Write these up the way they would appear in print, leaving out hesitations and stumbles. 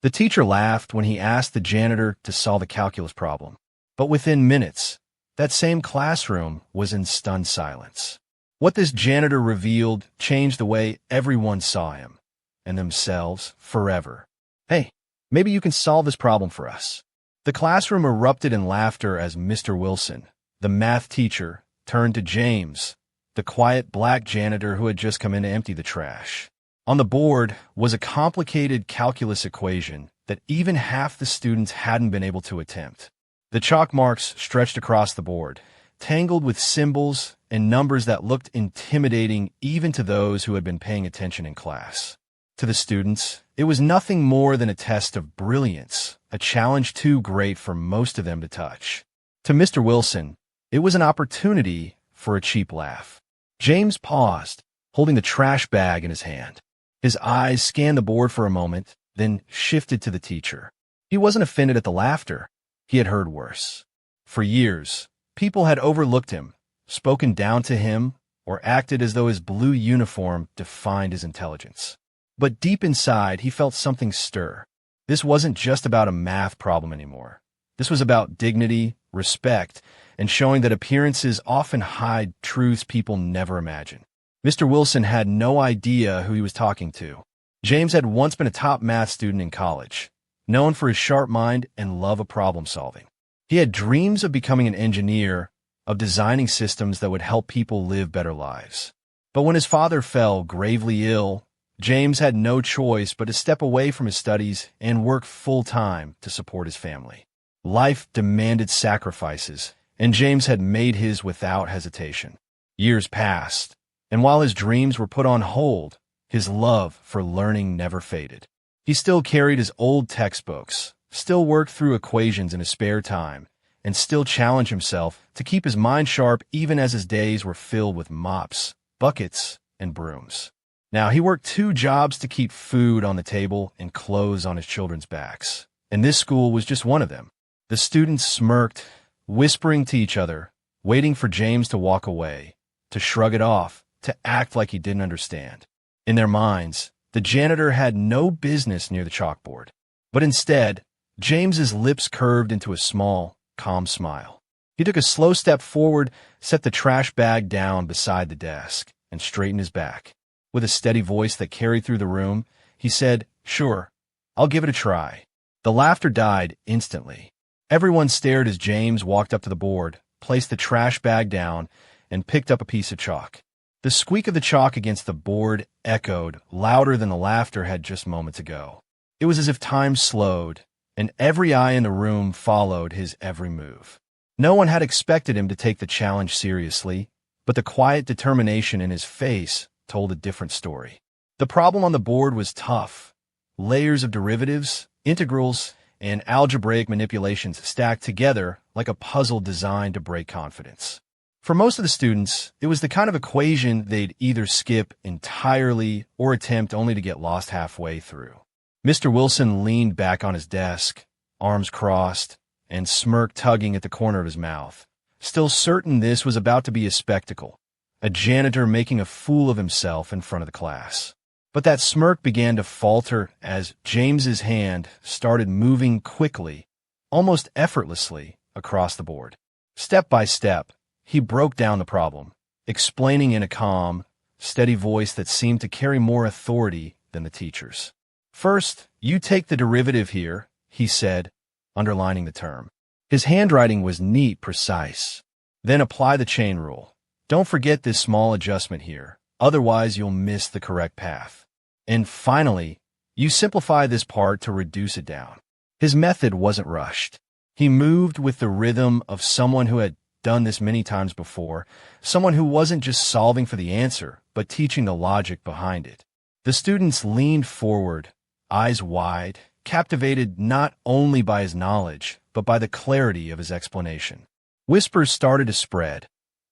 The teacher laughed when he asked the janitor to solve a calculus problem. But within minutes, that same classroom was in stunned silence. What this janitor revealed changed the way everyone saw him, and themselves forever. "Hey, maybe you can solve this problem for us." The classroom erupted in laughter as Mr. Wilson, the math teacher, turned to James, the quiet black janitor who had just come in to empty the trash. On the board was a complicated calculus equation that even half the students hadn't been able to attempt. The chalk marks stretched across the board, tangled with symbols and numbers that looked intimidating even to those who had been paying attention in class. To the students, it was nothing more than a test of brilliance, a challenge too great for most of them to touch. To Mr. Wilson, it was an opportunity for a cheap laugh. James paused, holding the trash bag in his hand. His eyes scanned the board for a moment, then shifted to the teacher. He wasn't offended at the laughter. He had heard worse. For years, people had overlooked him, spoken down to him, or acted as though his blue uniform defined his intelligence. But deep inside, he felt something stir. This wasn't just about a math problem anymore. This was about dignity, respect, and showing that appearances often hide truths people never imagine. Mr. Wilson had no idea who he was talking to. James had once been a top math student in college, known for his sharp mind and love of problem solving. He had dreams of becoming an engineer, of designing systems that would help people live better lives. But when his father fell gravely ill, James had no choice but to step away from his studies and work full-time to support his family. Life demanded sacrifices, and James had made his without hesitation. Years passed, and while his dreams were put on hold, his love for learning never faded. He still carried his old textbooks, still worked through equations in his spare time, and still challenged himself to keep his mind sharp even as his days were filled with mops, buckets, and brooms. Now, he worked 2 jobs to keep food on the table and clothes on his children's backs, and this school was just one of them. The students smirked, whispering to each other, waiting for James to walk away, to shrug it off, to act like he didn't understand. In their minds, the janitor had no business near the chalkboard. But instead, James's lips curved into a small, calm smile. He took a slow step forward, set the trash bag down beside the desk, and straightened his back. With a steady voice that carried through the room, he said, "Sure, I'll give it a try." The laughter died instantly. Everyone stared as James walked up to the board, placed the trash bag down, and picked up a piece of chalk. The squeak of the chalk against the board echoed louder than the laughter had just moments ago. It was as if time slowed, and every eye in the room followed his every move. No one had expected him to take the challenge seriously, but the quiet determination in his face told a different story. The problem on the board was tough. Layers of derivatives, integrals, and algebraic manipulations stacked together like a puzzle designed to break confidence. For most of the students, it was the kind of equation they'd either skip entirely or attempt only to get lost halfway through. Mr. Wilson leaned back on his desk, arms crossed, and smirk tugging at the corner of his mouth, still certain this was about to be a spectacle, a janitor making a fool of himself in front of the class. But that smirk began to falter as James's hand started moving quickly, almost effortlessly, across the board. Step by step, he broke down the problem, explaining in a calm, steady voice that seemed to carry more authority than the teacher's. "First, you take the derivative here," he said, underlining the term. His handwriting was neat, precise. "Then apply the chain rule. Don't forget this small adjustment here, otherwise you'll miss the correct path. And finally, you simplify this part to reduce it down." His method wasn't rushed. He moved with the rhythm of someone who had done this many times before, someone who wasn't just solving for the answer, but teaching the logic behind it. The students leaned forward, eyes wide, captivated not only by his knowledge, but by the clarity of his explanation. Whispers started to spread.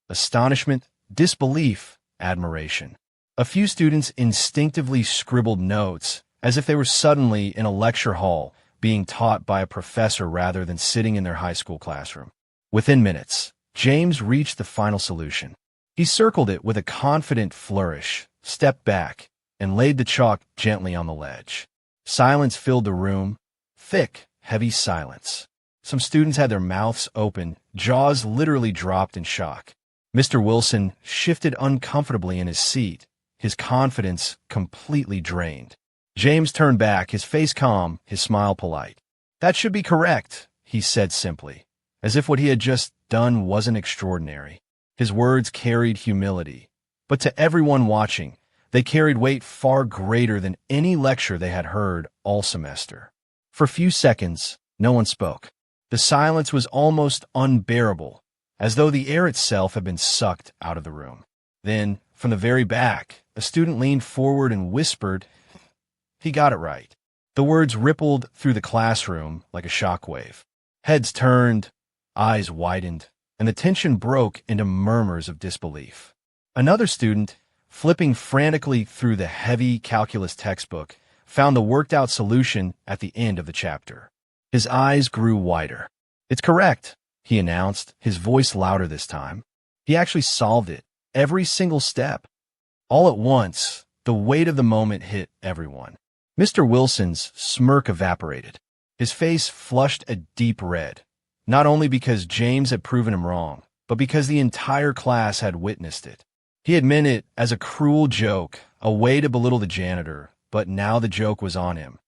Astonishment, disbelief, admiration. A few students instinctively scribbled notes, as if they were suddenly in a lecture hall, being taught by a professor rather than sitting in their high school classroom. Within minutes, James reached the final solution. He circled it with a confident flourish, stepped back, and laid the chalk gently on the ledge. Silence filled the room, thick, heavy silence. Some students had their mouths open, jaws literally dropped in shock. Mr. Wilson shifted uncomfortably in his seat, his confidence completely drained. James turned back, his face calm, his smile polite. "That should be correct," he said simply, as if what he had just done wasn't extraordinary. His words carried humility, but to everyone watching, they carried weight far greater than any lecture they had heard all semester. For a few seconds, no one spoke. The silence was almost unbearable, as though the air itself had been sucked out of the room. Then, from the very back, a student leaned forward and whispered, "He got it right." The words rippled through the classroom like a shockwave. Heads turned, eyes widened, and the tension broke into murmurs of disbelief. Another student, flipping frantically through the heavy calculus textbook, found the worked-out solution at the end of the chapter. His eyes grew wider. "It's correct," he announced, his voice louder this time. He actually solved it, every single step. All at once, the weight of the moment hit everyone. Mr. Wilson's smirk evaporated. His face flushed a deep red, not only because James had proven him wrong, but because the entire class had witnessed it. He had meant it as a cruel joke, a way to belittle the janitor, but now the joke was on him,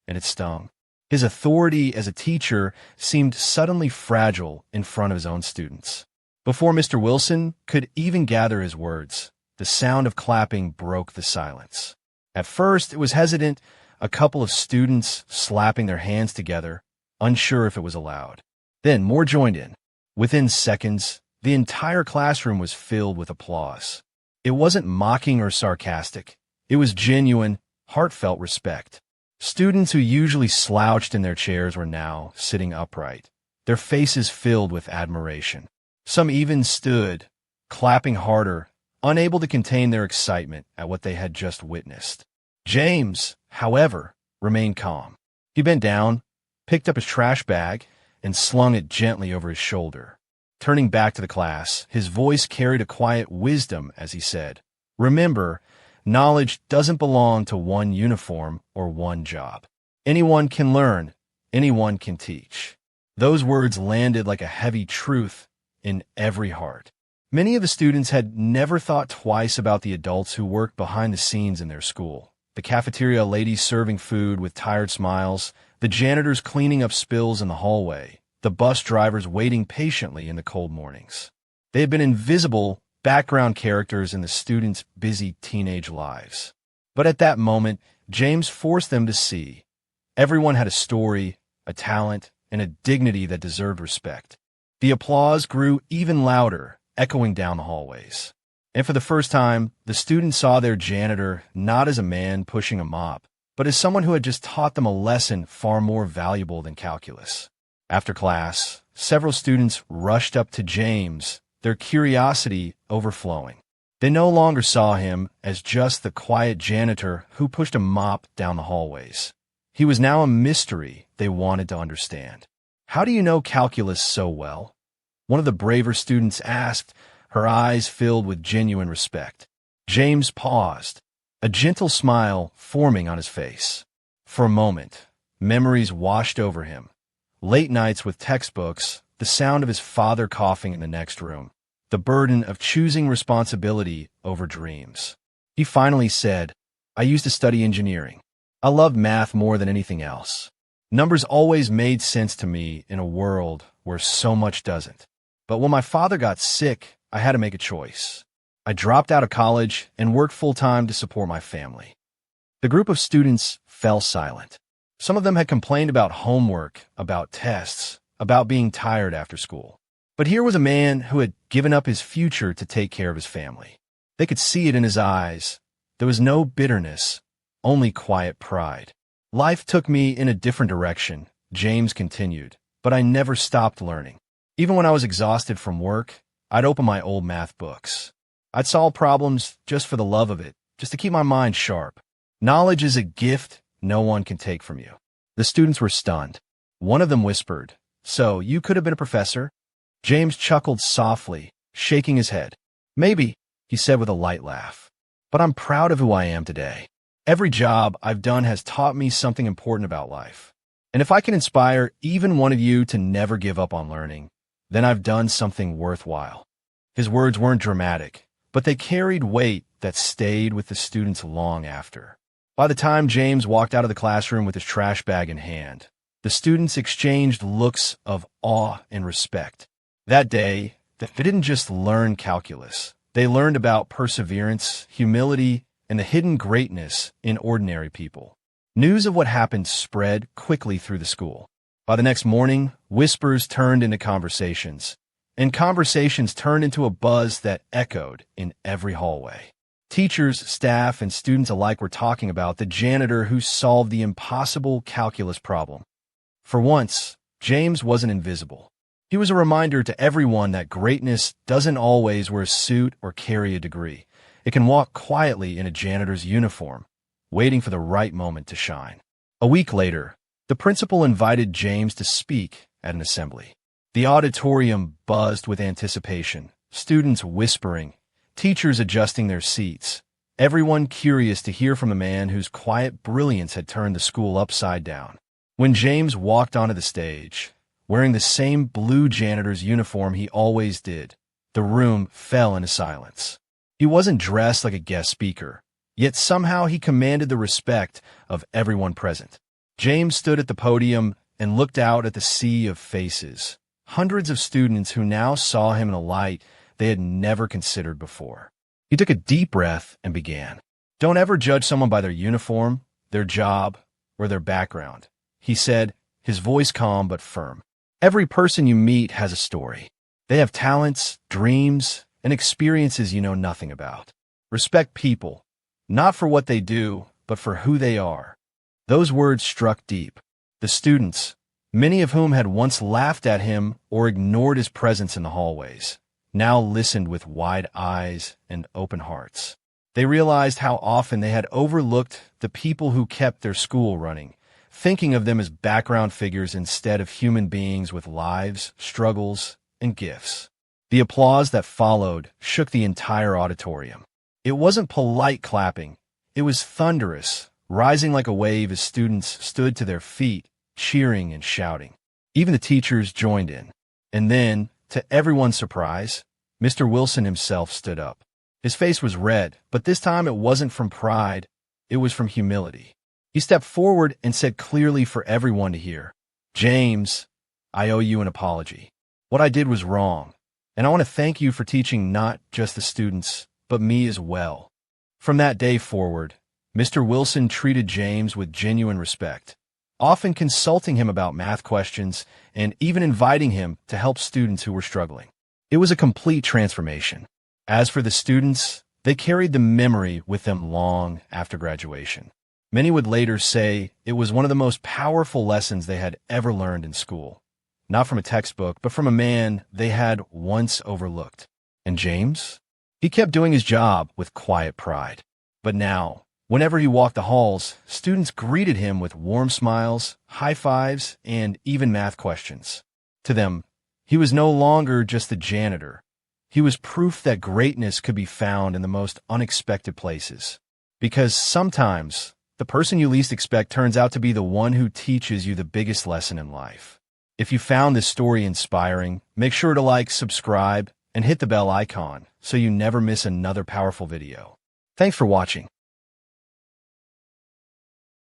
and it stung. His authority as a teacher seemed suddenly fragile in front of his own students. Before Mr. Wilson could even gather his words, the sound of clapping broke the silence. At first, it was hesitant, a couple of students slapping their hands together, unsure if it was allowed. Then more joined in. Within seconds, the entire classroom was filled with applause. It wasn't mocking or sarcastic. It was genuine, heartfelt respect. Students who usually slouched in their chairs were now sitting upright, their faces filled with admiration. Some even stood, clapping harder, unable to contain their excitement at what they had just witnessed. James, however, remained calm. He bent down, picked up his trash bag, and slung it gently over his shoulder. Turning back to the class, his voice carried a quiet wisdom as he said, "Remember, knowledge doesn't belong to one uniform or one job. Anyone can learn, anyone can teach." Those words landed like a heavy truth in every heart. Many of the students had never thought twice about the adults who worked behind the scenes in their school. The cafeteria ladies serving food with tired smiles, the janitors cleaning up spills in the hallway, the bus drivers waiting patiently in the cold mornings. They had been invisible background characters in the students' busy teenage lives. But at that moment, James forced them to see. Everyone had a story, a talent, and a dignity that deserved respect. The applause grew even louder, echoing down the hallways. And for the first time, the students saw their janitor not as a man pushing a mop, but as someone who had just taught them a lesson far more valuable than calculus. After class, several students rushed up to James, their curiosity overflowing. They no longer saw him as just the quiet janitor who pushed a mop down the hallways. He was now a mystery they wanted to understand. "How do you know calculus so well?" one of the braver students asked, her eyes filled with genuine respect. James paused, a gentle smile forming on his face. For a moment, memories washed over him. Late nights with textbooks, the sound of his father coughing in the next room, the burden of choosing responsibility over dreams. He finally said, "I used to study engineering. I loved math more than anything else. Numbers always made sense to me in a world where so much doesn't. But when my father got sick, I had to make a choice. I dropped out of college and worked full-time to support my family." The group of students fell silent. Some of them had complained about homework, about tests, about being tired after school. But here was a man who had given up his future to take care of his family. They could see it in his eyes. There was no bitterness, only quiet pride. "Life took me in a different direction," James continued, "but I never stopped learning. Even when I was exhausted from work, I'd open my old math books. I'd solve problems just for the love of it, just to keep my mind sharp. Knowledge is a gift no one can take from you." The students were stunned. One of them whispered, "So you could have been a professor?" James chuckled softly, shaking his head. "Maybe," he said with a light laugh. "But I'm proud of who I am today. Every job I've done has taught me something important about life. And if I can inspire even one of you to never give up on learning, then I've done something worthwhile." His words weren't dramatic, but they carried weight that stayed with the students long after. By the time James walked out of the classroom with his trash bag in hand, the students exchanged looks of awe and respect. That day, they didn't just learn calculus. They learned about perseverance, humility, and the hidden greatness in ordinary people. News of what happened spread quickly through the school. By the next morning, whispers turned into conversations, and conversations turned into a buzz that echoed in every hallway. Teachers, staff, and students alike were talking about the janitor who solved the impossible calculus problem. For once, James wasn't invisible. He was a reminder to everyone that greatness doesn't always wear a suit or carry a degree. It can walk quietly in a janitor's uniform, waiting for the right moment to shine. A week later, the principal invited James to speak at an assembly. The auditorium buzzed with anticipation, students whispering, teachers adjusting their seats, everyone curious to hear from a man whose quiet brilliance had turned the school upside down. When James walked onto the stage, wearing the same blue janitor's uniform he always did, the room fell into silence. He wasn't dressed like a guest speaker, yet somehow he commanded the respect of everyone present. James stood at the podium and looked out at the sea of faces, hundreds of students who now saw him in a light they had never considered before. He took a deep breath and began. "Don't ever judge someone by their uniform, their job, or their background," he said, his voice calm but firm. "Every person you meet has a story. They have talents, dreams, and experiences you know nothing about. Respect people, not for what they do, but for who they are." Those words struck deep. The students, many of whom had once laughed at him or ignored his presence in the hallways, now listened with wide eyes and open hearts. They realized how often they had overlooked the people who kept their school running, thinking of them as background figures instead of human beings with lives, struggles, and gifts. The applause that followed shook the entire auditorium. It wasn't polite clapping. It was thunderous, rising like a wave as students stood to their feet, cheering and shouting. Even the teachers joined in. And then, to everyone's surprise, Mr. Wilson himself stood up. His face was red, but this time it wasn't from pride, it was from humility. He stepped forward and said clearly for everyone to hear, "James, I owe you an apology. What I did was wrong, and I want to thank you for teaching not just the students, but me as well." From that day forward, Mr. Wilson treated James with genuine respect, often consulting him about math questions and even inviting him to help students who were struggling. It was a complete transformation. As for the students, they carried the memory with them long after graduation. Many would later say it was one of the most powerful lessons they had ever learned in school, not from a textbook, but from a man they had once overlooked. And James? He kept doing his job with quiet pride. But now, whenever he walked the halls, students greeted him with warm smiles, high fives, and even math questions. To them, he was no longer just a janitor. He was proof that greatness could be found in the most unexpected places. Because sometimes, the person you least expect turns out to be the one who teaches you the biggest lesson in life. If you found this story inspiring, make sure to like, subscribe, and hit the bell icon so you never miss another powerful video. Thanks for watching.